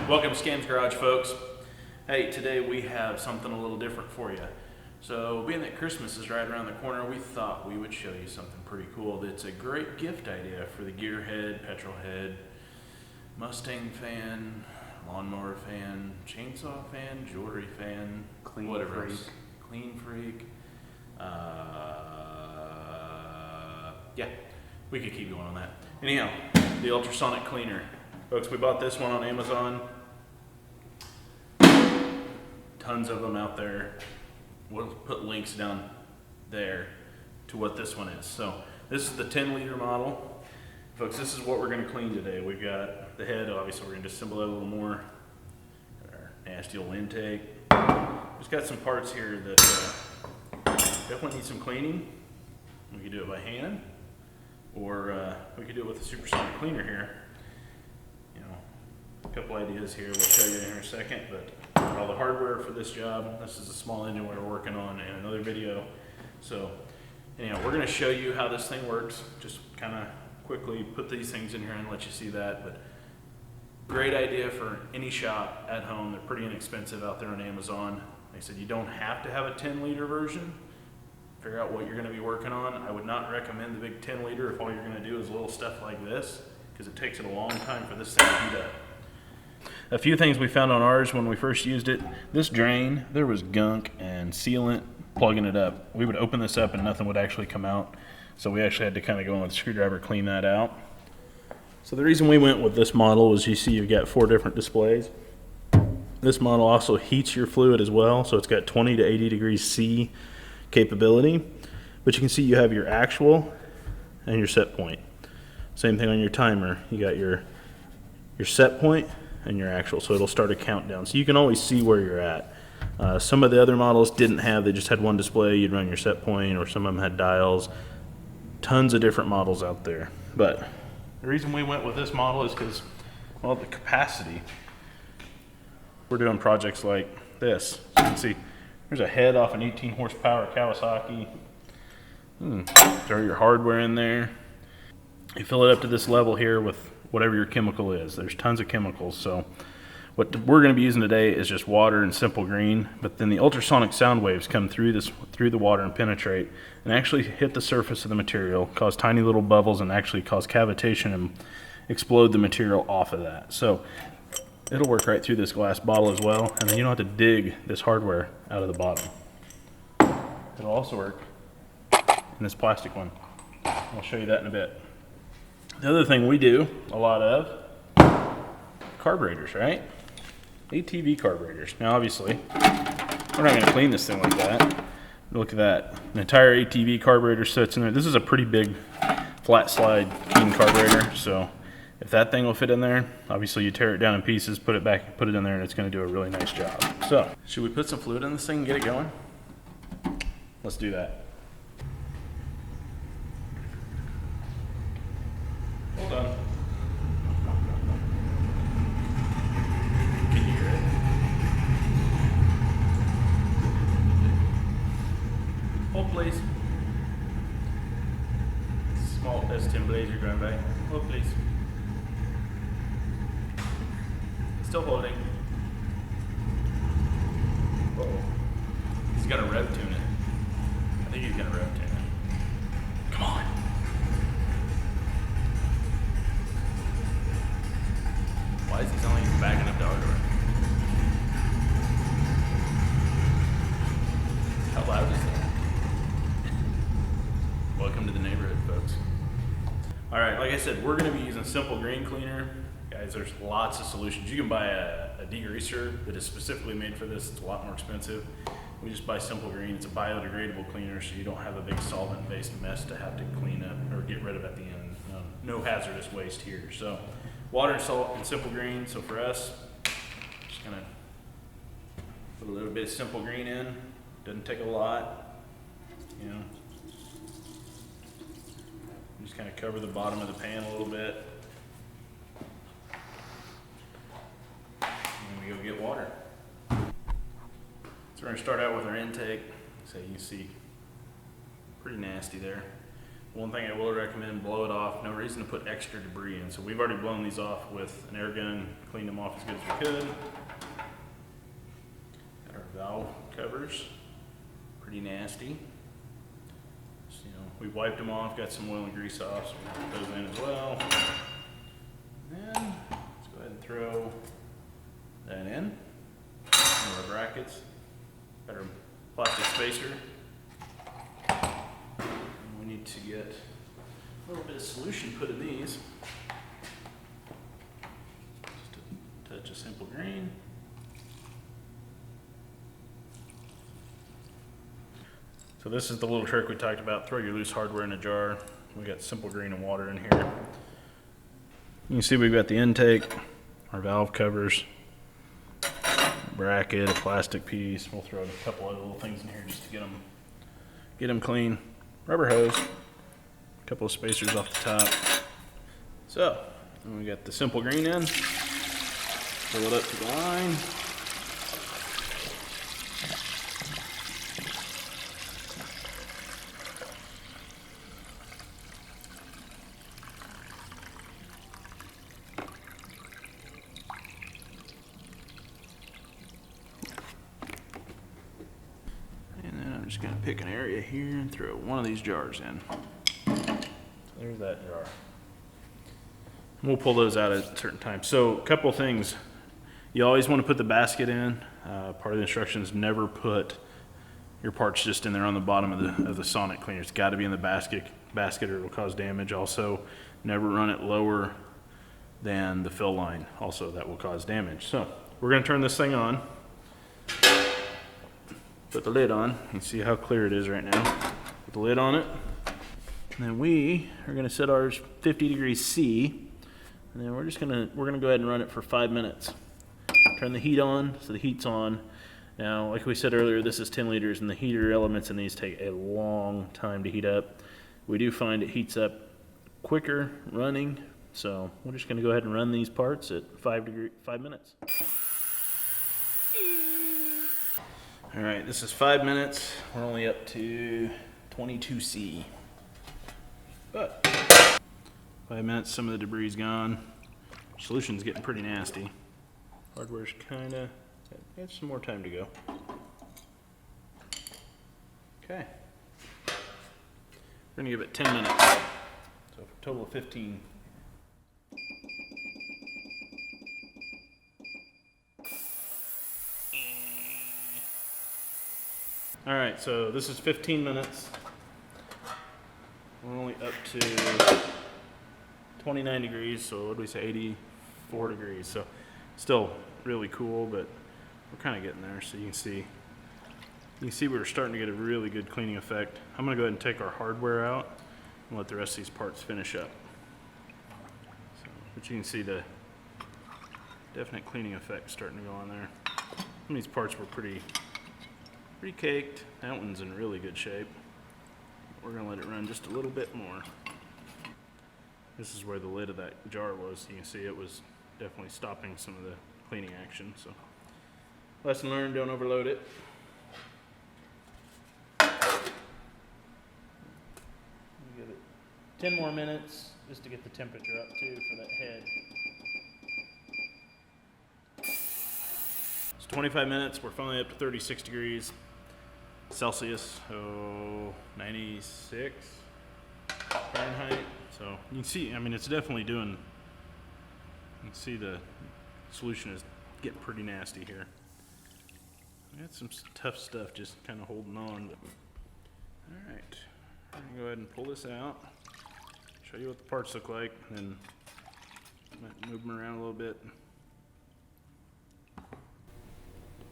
Welcome to Scam's Garage, folks. Hey, today we have something a little different for you. So, being that Christmas is right around the corner, we thought we would show you something pretty cool that's a great gift idea for the gearhead, petrol head, Mustang fan, lawnmower fan, chainsaw fan, jewelry fan, clean whatever freak. else. Clean freak. Yeah, we could keep going on that. Anyhow, the Ultrasonic cleaner. Folks, we bought this one on Amazon. Tons of them out there. We'll put links down there to what this one is. So this is the 10-liter model. Folks, this is what we're going to clean today. We've got the head, obviously we're going to disassemble that a little more. Got our nasty old intake. Just got some parts here that definitely need some cleaning. We could do it by hand, or we could do it with a supersonic cleaner here. A couple ideas here we'll show you in here in a second, but all the hardware for this job, this is a small engine we're working on in another video. So anyhow, we're going to show you how this thing works. Just kind of quickly put these things in here and let you see that. But great idea for any shop at home. They're pretty inexpensive out there on Amazon. Like I said, you don't have to have a 10-liter version. Figure out what you're going to be working on. I would not recommend the big 10-liter if all you're going to do is little stuff like this, because it takes it a long time for this thing to heat up. A few things we found on ours when we first used it. This drain, there was gunk and sealant plugging it up. We would open this up and nothing would actually come out. So we actually had to kind of go in with a screwdriver, clean that out. So the reason we went with this model was, you see you've got 4 different displays. This model also heats your fluid as well. So it's got 20 to 80 degrees C capability. But you can see you have your actual and your set point. Same thing on your timer. You got your set point and your actual, so it'll start a countdown, so you can always see where you're at. Some of the other models didn't have, they just had one display. You'd run your set point, or some of them had dials. Tons of different models out there, but the reason we went with this model is because, well, the capacity. We're doing projects like this. You can see there's a head off an 18 horsepower Kawasaki. Throw your hardware in there. You fill it up to this level here with whatever your chemical is. There's tons of chemicals. So what we're going to be using today is just water and simple green, but then the ultrasonic sound waves come through the water and penetrate and actually hit the surface of the material, cause tiny little bubbles, and actually cause cavitation and explode the material off of that. So it'll work right through this glass bottle as well, and then you don't have to dig this hardware out of the bottom. It'll also work in this plastic one. I'll show you that in a bit. The other thing we do a lot of, carburetors, right? ATV carburetors. Now obviously, we're not going to clean this thing like that. Look at that. An entire ATV carburetor sits in there. This is a pretty big flat slide Keen carburetor, so if that thing will fit in there, obviously you tear it down in pieces, put it back, put it in there, and it's going to do a really nice job. So, should we put some fluid in this thing and get it going? Let's do that. Hold on. Can you hear it? Hold, please. Small S10 Blazer going by. Hold, please. Still holding. Uh-oh. He's got to rev tune it. I think he's going to rev tune it. Come on. Why is he sound like he's backing up the hardware? How loud is that? Welcome to the neighborhood, folks. Alright, like I said, we're going to be using Simple Green Cleaner. Guys, there's lots of solutions. You can buy a degreaser that is specifically made for this. It's a lot more expensive. We just buy Simple Green. It's a biodegradable cleaner, so you don't have a big solvent-based mess to have to clean up or get rid of at the end. No hazardous waste here. So water, salt, and simple green. So for us, just gonna put a little bit of simple green in. Doesn't take a lot, you know. Just kind of cover the bottom of the pan a little bit. And then we go get water. So we're gonna start out with our intake. So you can see, pretty nasty there. One thing I will recommend, blow it off. No reason to put extra debris in. So we've already blown these off with an air gun, cleaned them off as good as we could. Got our valve covers, pretty nasty. So, you know, we've wiped them off, got some oil and grease off, so we'll put those in as well. And then let's go ahead and throw that in. One of our brackets. Got our plastic spacer. We need to get a little bit of solution put in these. Just a touch of simple green. So this is the little trick we talked about. Throw your loose hardware in a jar. We got simple green and water in here. You can see we've got the intake, our valve covers, bracket, a plastic piece. We'll throw a couple other little things in here just to get them clean. Rubber hose, a couple of spacers off the top. So, then we got the simple green in, fill it up to the line. Just gonna pick an area here and throw one of these jars in. So there's that jar. And we'll pull those out at certain times. So a couple things. You always want to put the basket in. Part of the instructions, never put your parts just in there on the bottom of the sonic cleaner. It's got to be in the basket or it'll cause damage. Also, never run it lower than the fill line. Also, that will cause damage. So we're gonna turn this thing on. Put the lid on. You can see how clear it is right now. Put the lid on it. And then we are gonna set ours 50 degrees C. And then we're gonna go ahead and run it for 5 minutes. Turn the heat on, so the heat's on. Now, like we said earlier, this is 10 liters and the heater elements in these take a long time to heat up. We do find it heats up quicker running. So we're just gonna go ahead and run these parts at 5 minutes. All right, this is 5 minutes. We're only up to 22C. But 5 minutes, some of the debris is gone. Solution's getting pretty nasty. Hardware's kinda, got some more time to go. Okay. We're gonna give it 10 minutes. So for a total of 15. All right, so this is 15 minutes. We're only up to 29 degrees, so what do we say, 84 degrees. So still really cool, but we're kind of getting there. So you can see we're starting to get a really good cleaning effect. I'm gonna go ahead and take our hardware out and let the rest of these parts finish up. So, but you can see the definite cleaning effect starting to go on there. Some of these parts were pretty caked. That one's in really good shape. We're gonna let it run just a little bit more. This is where the lid of that jar was. You can see it was definitely stopping some of the cleaning action. So, lesson learned, don't overload it. Give it 10 more minutes just to get the temperature up too for that head. It's 25 minutes. We're finally up to 36 degrees Celsius, so 96 Fahrenheit. So you can see, I mean, it's definitely doing, you can see the solution is getting pretty nasty here. I got some tough stuff just kind of holding on. But. All right, I'm gonna go ahead and pull this out, show you what the parts look like, and then move them around a little bit.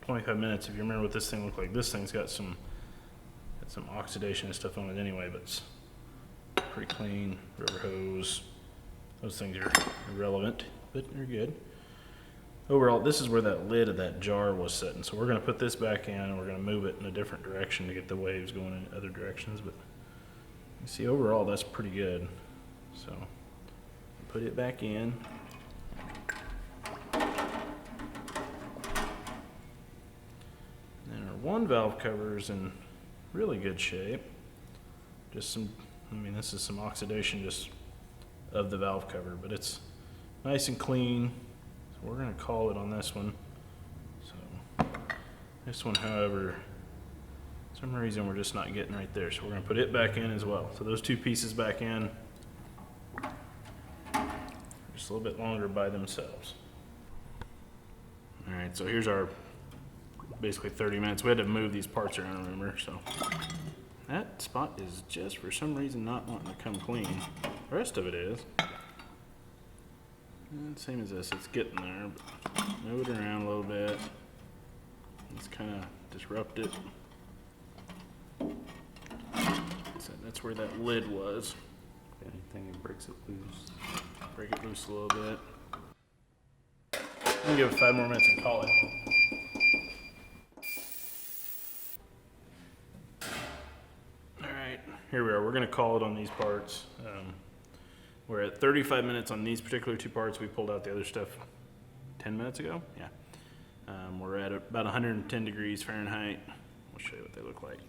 25 minutes, if you remember what this thing looked like. This thing's got some oxidation and stuff on it anyway, but it's pretty clean. Rubber hose, those things are irrelevant. but you're good. Overall, this is where that lid of that jar was sitting. So we're gonna put this back in and we're gonna move it in a different direction to get the waves going in other directions. But you see, overall, that's pretty good. So put it back in. And our one valve cover is in really good shape. Just some, I mean, this is some oxidation just of the valve cover, but it's nice and clean. So we're gonna call it on this one. So this one, however, for some reason we're just not getting right there. So we're gonna put it back in as well. So those two pieces back in, just a little bit longer by themselves. All right, so here's our basically 30 minutes. We had to move these parts around, remember? So that spot is just for some reason not wanting to come clean. The rest of it is. And same as this, it's getting there, but move it around a little bit. Let's kind of disrupt it. So that's where that lid was. If anything, it breaks it loose. Break it loose a little bit. I'm gonna give it 5 more minutes and call it. Alright, here we are. We're gonna call it on these parts. We're at 35 minutes on these particular 2 parts. We pulled out the other stuff 10 minutes ago. Yeah. We're at about 110 degrees Fahrenheit. I'll show you what they look like.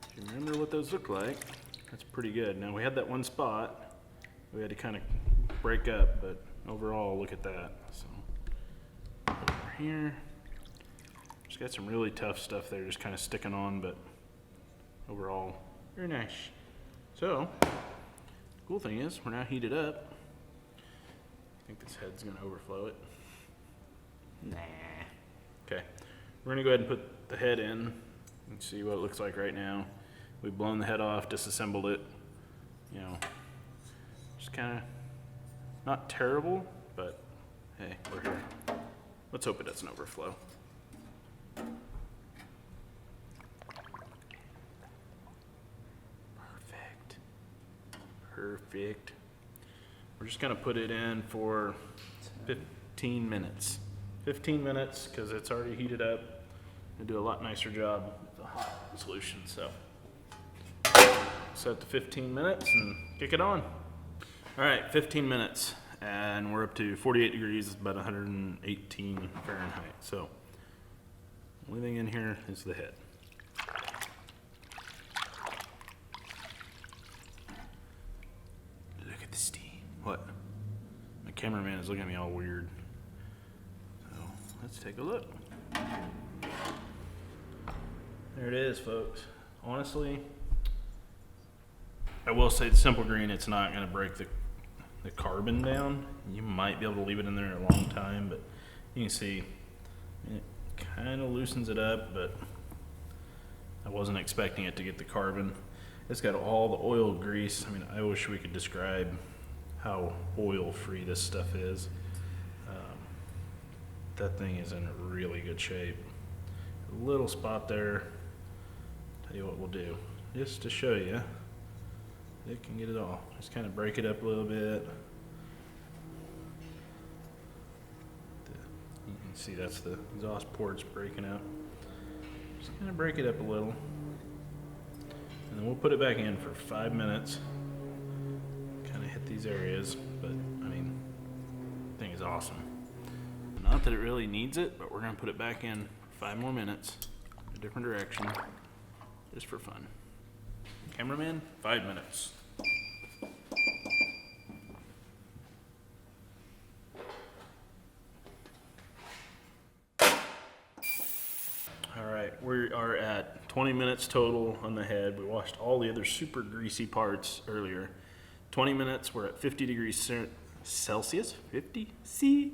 If you remember what those look like, that's pretty good. Now we had that one spot we had to kind of break up, but overall, look at that. So over here, just got some really tough stuff there, just kind of sticking on, but overall, very nice. So, the cool thing is, we're now heated up. I think this head's gonna overflow it. Nah. Okay, we're gonna go ahead and put the head in and see what it looks like right now. We've blown the head off, disassembled it. You know, just kind of not terrible, but hey, we're here. Let's hope it doesn't overflow. Perfect. We're just gonna put it in for 15 minutes. 15 minutes, because it's already heated up. It'll do a lot nicer job with the hot solution, so. Set to 15 minutes and kick it on. All right, 15 minutes, and we're up to 48 degrees, about 118 Fahrenheit. So, only thing in here is the head. Look at the steam. What? My cameraman is looking at me all weird. So, let's take a look. There it is, folks. Honestly, I will say the simple green, it's not going to break the carbon down. You might be able to leave it in there a long time, but you can see it kind of loosens it up, but I wasn't expecting it to get the carbon. It's got all the oil grease. I mean, I wish we could describe how oil-free this stuff is. That thing is in really good shape. A little spot there. Tell you what we'll do, just to show you. It can get it all. Just kind of break it up a little bit. You can see that's the exhaust ports breaking up. Just kind of break it up a little. And then we'll put it back in for 5 minutes. Kind of hit these areas, but I mean, the thing is awesome. Not that it really needs it, but we're gonna put it back in for 5 more minutes, in a different direction, just for fun. Cameraman, 5 minutes. All right, we are at 20 minutes total on the head. We washed all the other super greasy parts earlier. 20 minutes, we're at 50 degrees Celsius, 50 C.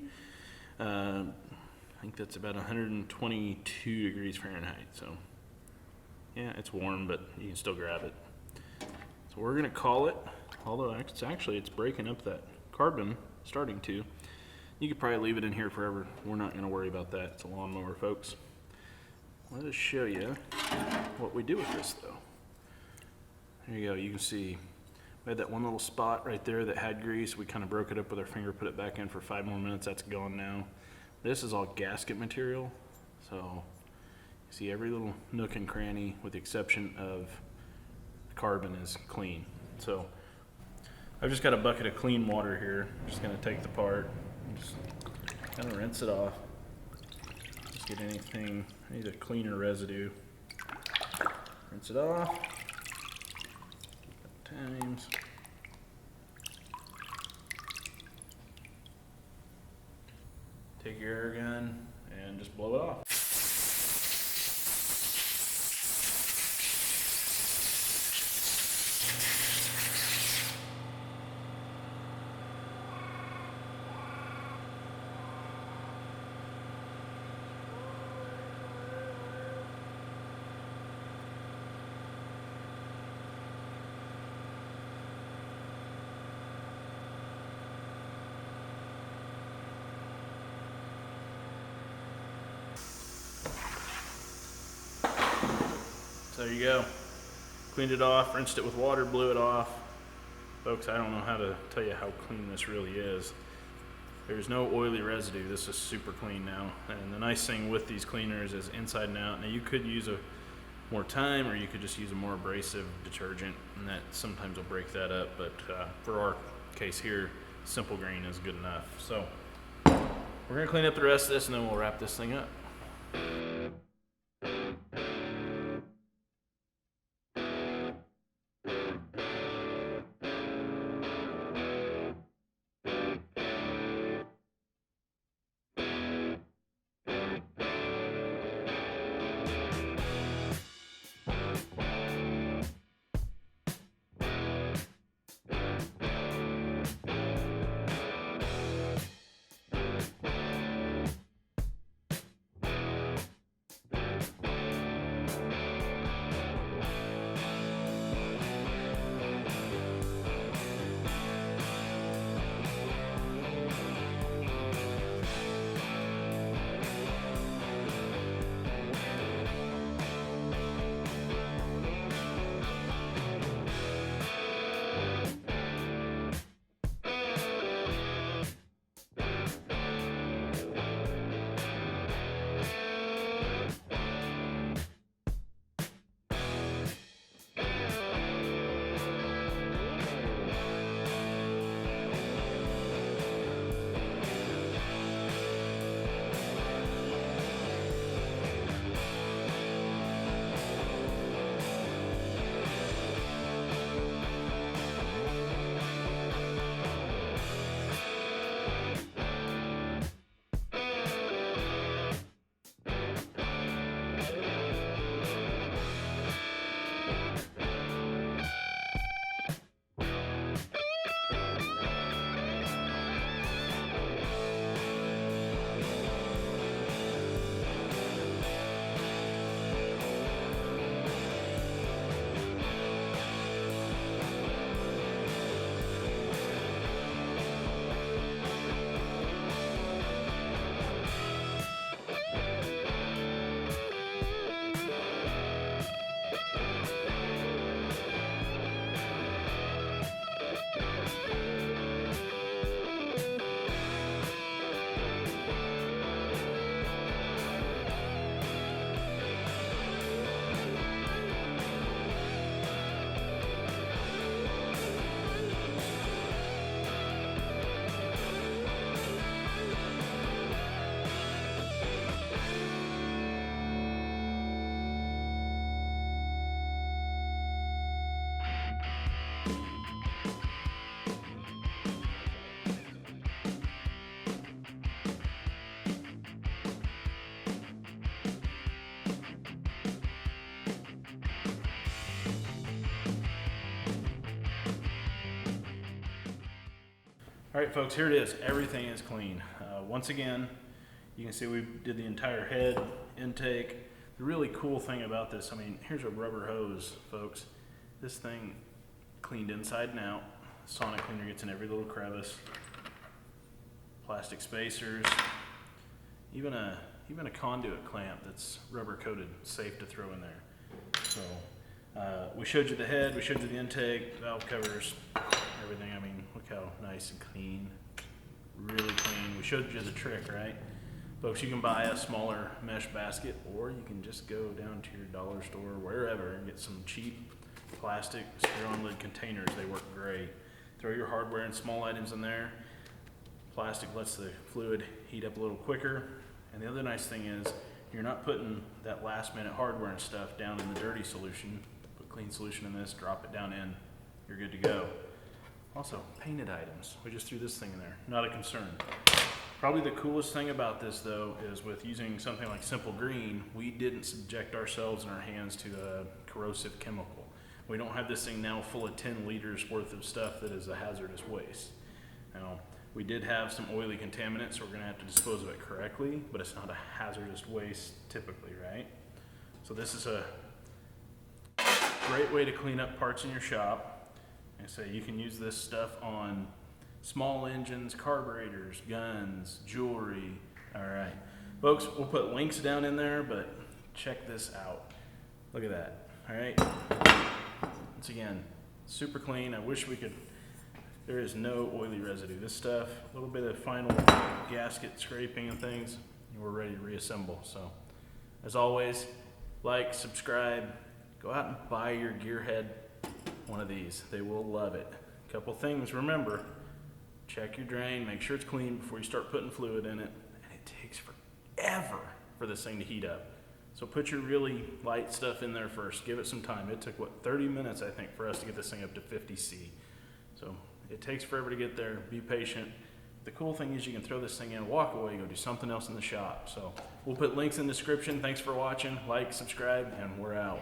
I think that's about 122 degrees Fahrenheit. So yeah, it's warm, but you can still grab it. So we're gonna call it, although it's breaking up that carbon, starting to. You could probably leave it in here forever. We're not gonna worry about that. It's a lawnmower, folks. Let us show you what we do with this though. There you go, you can see We had that one little spot right there that had grease. We kind of broke it up with our finger, put it back in for 5 more minutes. That's gone now. This is all gasket material. So you see every little nook and cranny with the exception of carbon is clean. So I've just got a bucket of clean water here. I'm just gonna take the part and just kind of rinse it off. Just get anything, any cleaner residue. Rinse it off. Times. Take your air gun and just blow it off. So there you go. Cleaned it off, rinsed it with water, blew it off. Folks, I don't know how to tell you how clean this really is. There's no oily residue. This is super clean now. And the nice thing with these cleaners is inside and out. Now you could use more time, or you could just use a more abrasive detergent, and that sometimes will break that up. But for our case here, simple grain is good enough. So we're gonna clean up the rest of this and then we'll wrap this thing up. All right, folks, here it is. Everything is clean. Once again, you can see we did the entire head intake. The really cool thing about this, I mean, here's a rubber hose, folks. This thing cleaned inside and out. Sonic cleaner gets in every little crevice. Plastic spacers. Even a conduit clamp that's rubber coated, safe to throw in there. So We showed you the head, we showed you the intake, valve covers, everything. I mean, look how nice and clean, really clean. We showed you the trick, right? Folks, you can buy a smaller mesh basket, or you can just go down to your dollar store, wherever, and get some cheap plastic screw-on lid containers. They work great. Throw your hardware and small items in there. Plastic lets the fluid heat up a little quicker. And the other nice thing is, you're not putting that last minute hardware and stuff down in the dirty solution. Put clean solution in this, drop it down in, you're good to go. Also, painted items. We just threw this thing in there, not a concern. Probably the coolest thing about this though is with using something like Simple Green, we didn't subject ourselves and our hands to a corrosive chemical. We don't have this thing now full of 10 liters worth of stuff that is a hazardous waste. Now, we did have some oily contaminants, so we're gonna have to dispose of it correctly, but it's not a hazardous waste typically, right? So this is a great way to clean up parts in your shop. And so you can use this stuff on small engines, carburetors, guns, jewelry. All right, folks, we'll put links down in there, but check this out. Look at that, all right? Once again, super clean. I wish we could, there is no oily residue. This stuff, a little bit of final gasket scraping and things, and we're ready to reassemble. So, as always, like, subscribe, go out and buy your gearhead one of these. They will love it. Couple things, remember, check your drain, make sure it's clean before you start putting fluid in it. And it takes forever for this thing to heat up. So put your really light stuff in there first. Give it some time. It took, 30 minutes, I think, for us to get this thing up to 50 C. So it takes forever to get there. Be patient. The cool thing is you can throw this thing in, walk away, go do something else in the shop. So we'll put links in the description. Thanks for watching. Like, subscribe, and we're out.